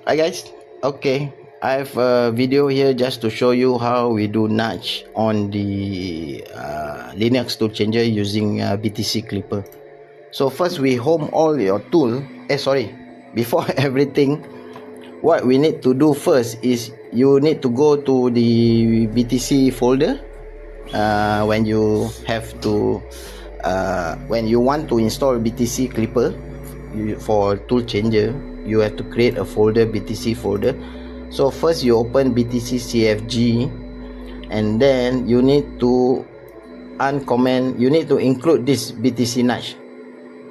Hi guys, okay, I have a video here just to show you how we do nudge on the Linux Toolchanger using BTC Klipper. So first we home all your tool, before everything, what we need to do first is you need to go to the BTC folder when you have to when you want to install BTC Klipper for Toolchanger. You have to create a folder, BTC folder. So first you open BTC CFG, and then you need to you need to include this BTC nudge.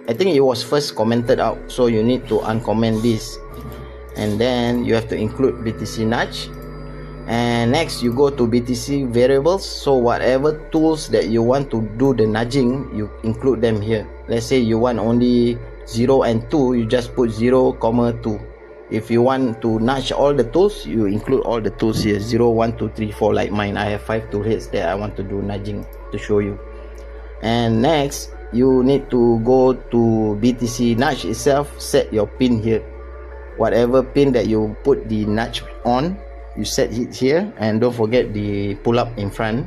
I think it was first commented out, so you need to uncomment this, and then you have to include BTC nudge. And next you go to BTC variables, so whatever tools that you want to do the nudging, you include them here. Let's say you want only 0 and 2, you just put 0, 2. If you want to nudge all the tools, you include all the tools here, 0, 1, 2, 3, 4, like mine. I have 5 toolheads that I want to do nudging to show you. And next you need to go to BTC nudge itself, set your pin here. Whatever pin that you put the nudge on, you set it here, and don't forget the pull up in front.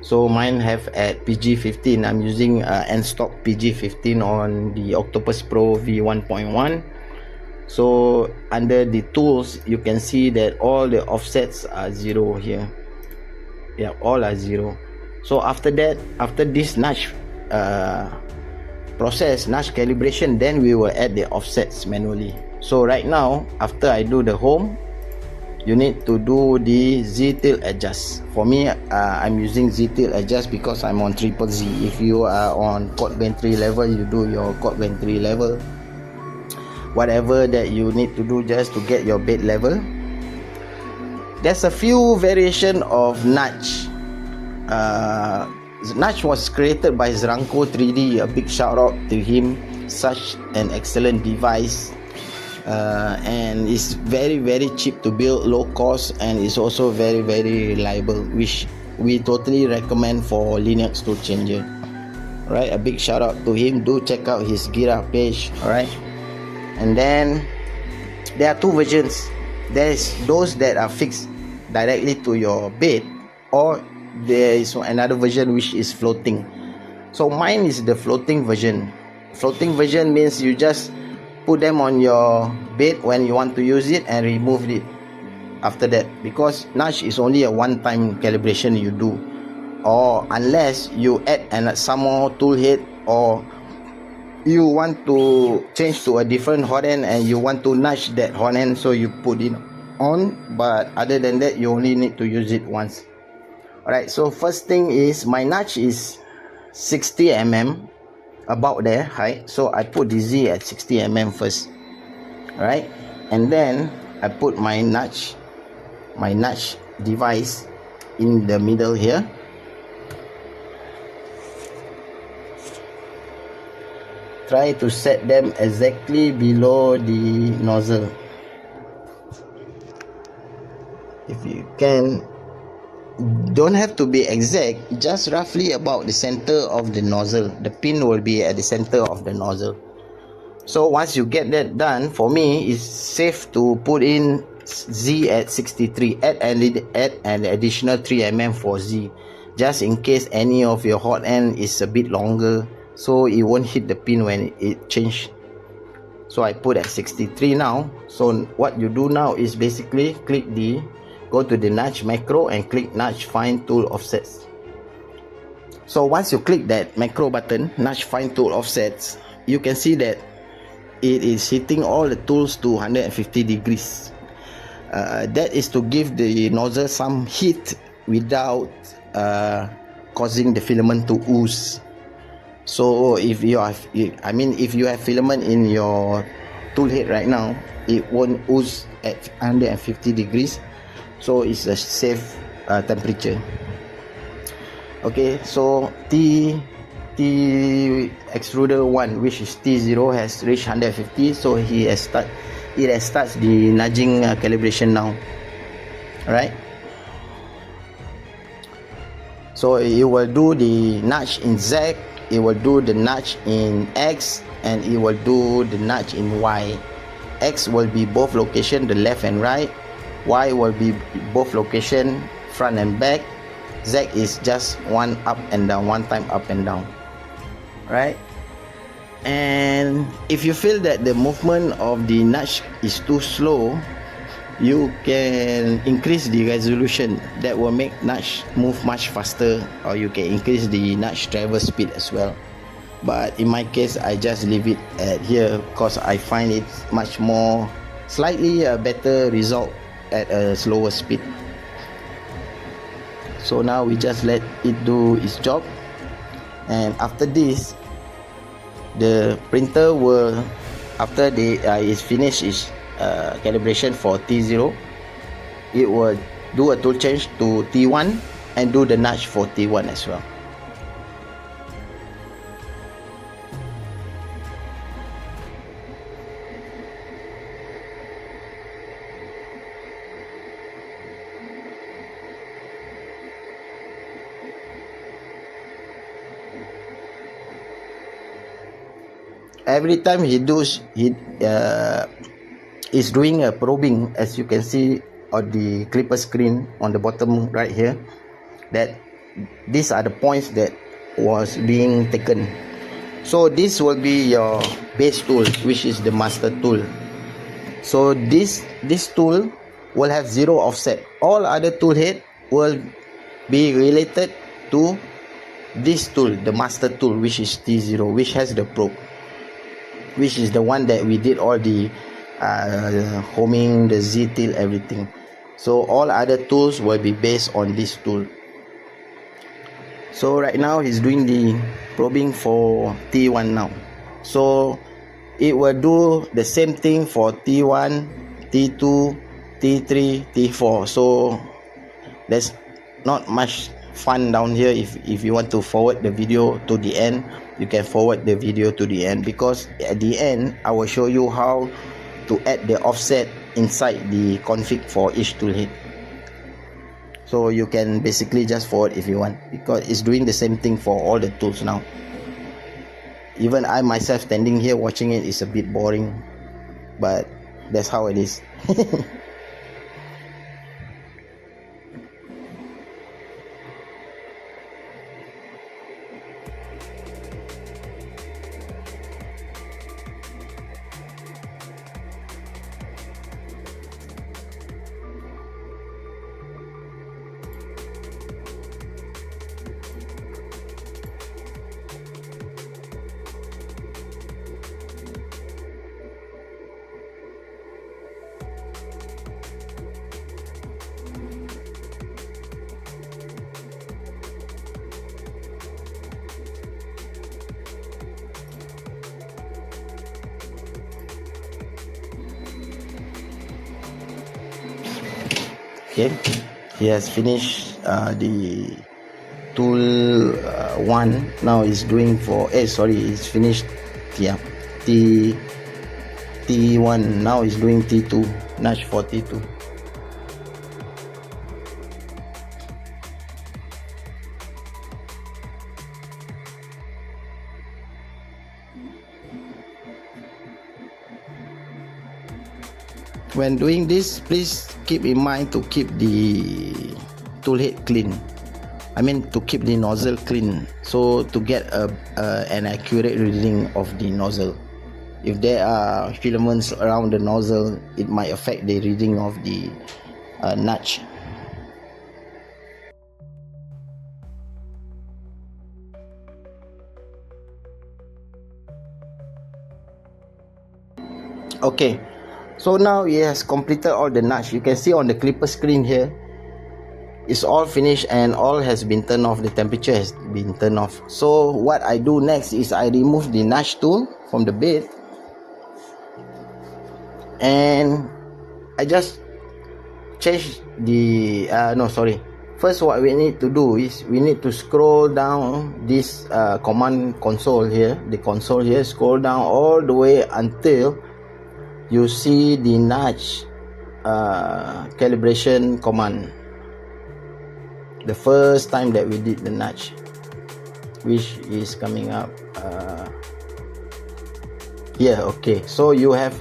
So mine have at PG15. I'm using end stock PG15 on the Octopus Pro V1.1. So under the tools, you can see that all the offsets are 0 here. Yeah, all are 0. So after that, after this nudge process, nudge calibration, then we will add the offsets manually. So right now, after I do the home, you need to do the Z tilt adjust. For me, I'm using Z tilt adjust because I'm on triple Z. If you are on Code Band 3 level, you do your Code Band 3 level. Whatever that you need to do just to get your bed level. There's a few variation of nudge. Nudge was created by Zranko 3D. A big shout out to him. Such an excellent device. And it's very cheap to build, low cost, and it's also very reliable, which we totally recommend for Linux Toolchanger. Right, a big shout out to him. Do check out his Gira page. Alright, and then there are two versions. There's those that are fixed directly to your bed, or there is another version which is floating. So mine is the floating version. Floating version means you just put them on your bed when you want to use it and remove it after that, because nudge is only a one-time calibration you do, or unless you add some more tool head, or you want to change to a different hot end and you want to nudge that hot end, so you put it on. But other than that, you only need to use it once. Alright, so first thing is my nudge is 60 mm, about there height, so I put the Z at 60 mm first. Alright, and then I put my nudge device in the middle here. Try to set them exactly below the nozzle. If you can, don't have to be exact, just roughly about the center of the nozzle. The pin will be at the center of the nozzle. So once you get that done, for me it's safe to put in Z at 63. Add an additional 3 mm for Z, just in case any of your hot end is a bit longer, so it won't hit the pin when it change. So I put at 63 now. So what you do now is basically go to the nudge macro and click nudge find tool offsets. So once you click that macro button, nudge find tool offsets, you can see that it is hitting all the tools to 150 degrees. That is to give the nozzle some heat without causing the filament to ooze. So if you have filament in your tool head right now, it won't ooze at 150 degrees. So it's a safe temperature. Okay, so T extruder 1, which is T0, has reached 150, so it has starts the nudging calibration now. Alright, so it will do the nudge in Z, it will do the nudge in X, and it will do the nudge in Y. X will be both location, the left and right. Y will be both location, front and back. Z is just one up and down, one time up and down, right? And if you feel that the movement of the nudge is too slow, you can increase the resolution. That will make nudge move much faster, or you can increase the nudge travel speed as well. But in my case, I just leave it at here because I find it much more, slightly a better result at a slower speed. So now we just let it do its job, and after this, the printer will, after it's finished its calibration for T0, it will do a tool change to T1 and do the nudge for T1 as well. Every time he is doing a probing, as you can see on the Klipper screen on the bottom right here, that these are the points that was being taken. So this will be your base tool, which is the master tool. So this tool will have zero offset. All other tool head will be related to this tool, the master tool, which is T0, which has the probe, which is the one that we did all the homing, the Z-till, everything. So all other tools will be based on this tool. So right now he's doing the probing for T1 now. So it will do the same thing for T1, T2, T3, T4. So there's not much fun down here. If you want to forward the video to the end, you can forward the video to the end, because at the end I will show you how to add the offset inside the config for each tool head. So you can basically just forward if you want, because it's doing the same thing for all the tools now. Even I myself standing here watching it is a bit boring, but that's how it is. Okay, he has finished the tool 1. Now he's doing for he's finished T1. Now he's doing T2, nudge for T2. When doing this, please keep in mind to keep the tool head clean. I mean to keep the nozzle clean, so to get an accurate reading of the nozzle. If there are filaments around the nozzle, it might affect the reading of the nudge. Okay, so now he has completed all the nudge. You can see on the Klipper screen here, it's all finished and all has been turned off. The temperature has been turned off. So what I do next is I remove the nudge tool from the bed, and I just change the first what we need to do is we need to scroll down this command console here, the console here, scroll down all the way until you see the nudge calibration command, the first time that we did the nudge, which is coming up here. Okay, so you have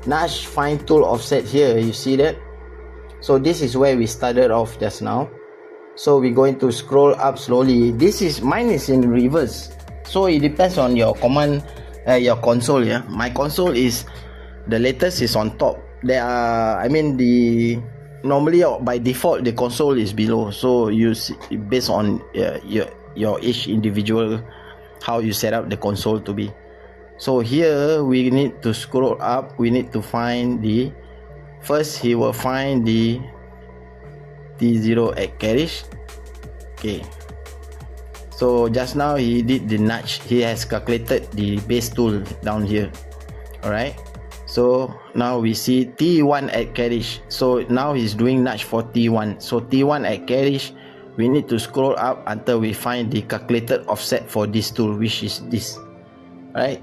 notch find tool offset here, you see that? So this is where we started off just now. So we're going to scroll up slowly. Mine is in reverse, so it depends on your command, your console. Yeah, my console is the latest is on top. There are, I mean, normally by default the console is below, so you see, based on your each individual how you set up the console to be. So here we need to scroll up. We need to find the first. He will find the T0 at carriage. Okay, so just now he did the notch. He has calculated the base tool down here. Alright, so now we see T1 at carriage. So now he's doing notch for T1. So T1 at carriage, we need to scroll up until we find the calculated offset for this tool, which is this. Right,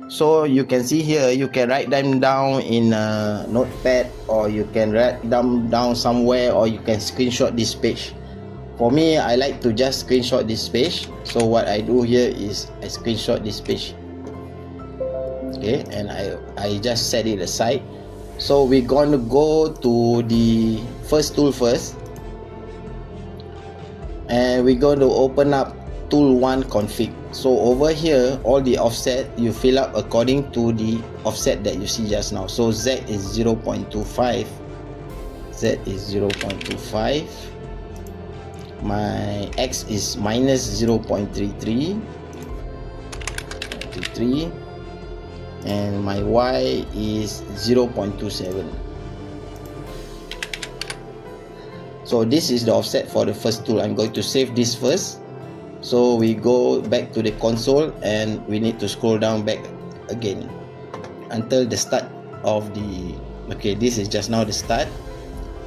so you can see here, you can write them down in a notepad, or you can write them down somewhere, or you can screenshot this page. For me, I like to just screenshot this page. So what I do here is I screenshot this page. Okay, and I just set it aside. So we're going to go to the first tool first, and we're going to open up tool 1 config. So over here, all the offset you fill up according to the offset that you see just now. So Z is 0.25, Z is 0.25, my X is minus 0.33, and my Y is 0.27. So this is the offset for the first tool. I'm going to save this first. So we go back to the console, and we need to scroll down back again until the start of the, okay, this is just now the start.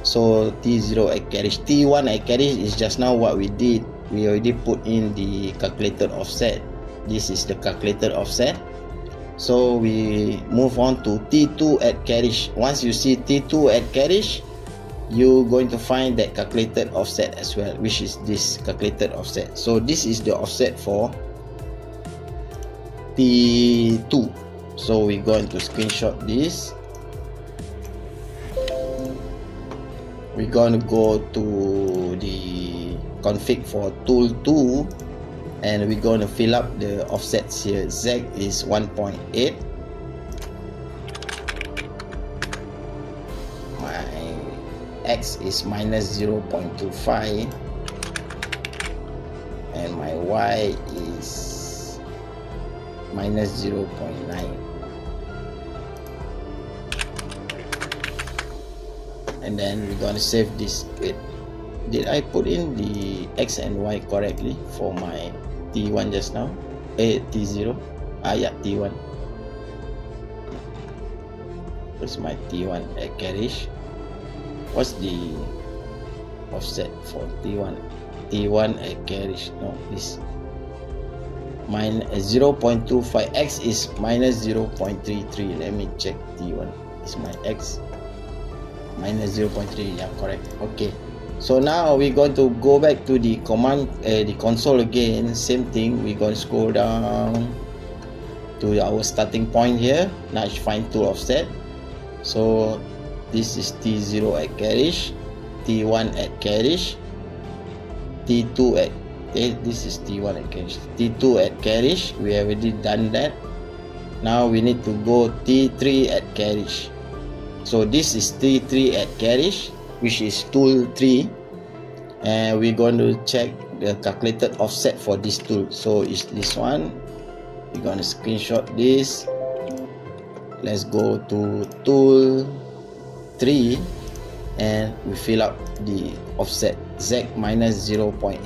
So T0 at carriage, T1 at carriage is just now what we did. We already put in the calculated offset. This is the calculated offset. So we move on to T2 at carriage. Once you see T2 at carriage, you're going to find that calculated offset as well, which is this calculated offset. So this is the offset for T2. So we're going to screenshot this. We're going to go to the config for tool 2, and we're going to fill up the offsets here. Z is 1.8, my X is minus 0.25, and my Y is minus 0.9. And then we're going to save this. Wait, did I put in the X and Y correctly for my T1 just now? T0. Yeah, T1. Where's my T1 at carriage? What's the offset for T1? T1 at carriage. No, this minus 0.25. X is minus 0.33. Let me check. T1 is my X minus 0.3. Yeah, correct. Okay, so now we're going to go back to the command, the console again. Same thing. We're going to scroll down to our starting point here, notch find tool offset. So this is T0 at carriage, T1 at carriage, T2 at this is T1 at carriage, T2 at carriage. We already done that. Now we need to go T3 at carriage. So this is T3 at carriage, which is tool 3, and we're going to check the calculated offset for this tool. So it's this one. We're going to screenshot this. Let's go to tool 3, and we fill up the offset. Z minus 0.80,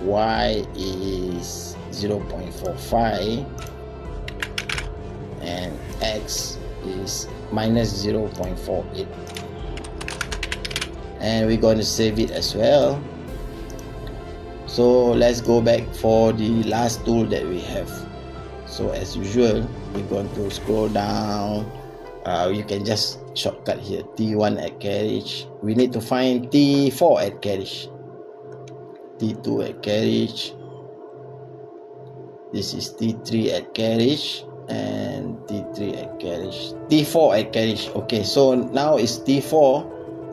Y is 0.45, and X is minus 0.48, and we're going to save it as well. So let's go back for the last tool that we have. So as usual, we're going to scroll down. You can just shortcut here, T1 at carriage. We need to find T4 at carriage, T2 at carriage. This is T3 at carriage and T3 at carriage, T4 at carriage. Okay, so now it's T4.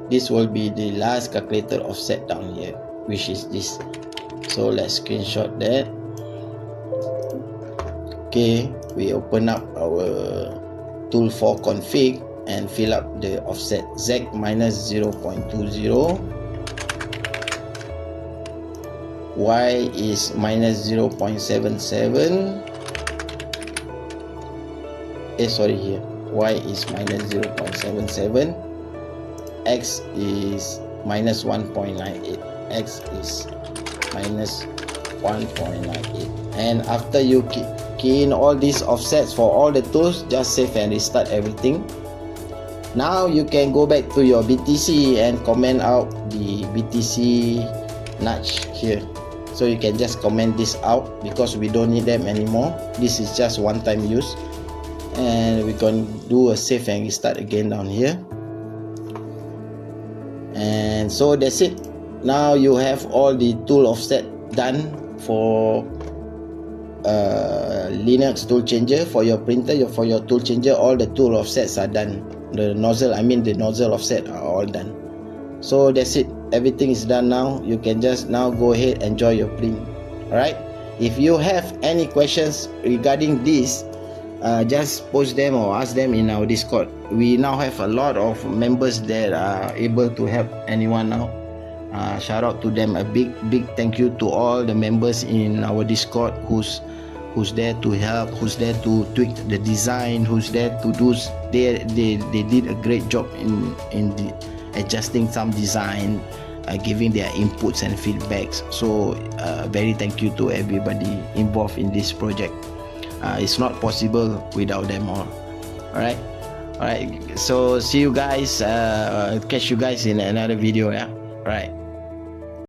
This will be the last calculated offset down here, which is this. So let's screenshot that. Okay, we open up our tool for config and fill up the offset Z minus 0.20, Y is minus 0.77. Sorry, here Y is minus 0.77, X is minus 1.98, X is minus 1.98. and after you key in all these offsets for all the tools, just save and restart everything. Now you can go back to your BTC and comment out the BTC nudge here. So you can just comment this out because we don't need them anymore. This is just one time use, and we can do a save and restart again down here. And so that's it. Now you have all the tool offset done for Linux Toolchanger. For your printer, for your Toolchanger, all the tool offsets are done. The nozzle, the nozzle offset are all done. So that's it. Everything is done now. You can just now go ahead and enjoy your print. Alright, if you have any questions regarding this, just post them or ask them in our Discord. We now have a lot of members that are able to help anyone now. Shout out to them. A big thank you to all the members in our Discord who's there to help, who's there to tweak the design, who's there to do. They did a great job in the adjusting some design, giving their inputs and feedbacks. So very thank you to everybody involved in this project. It's not possible without them all. Alright, so see you guys, catch you guys in another video. Yeah, alright.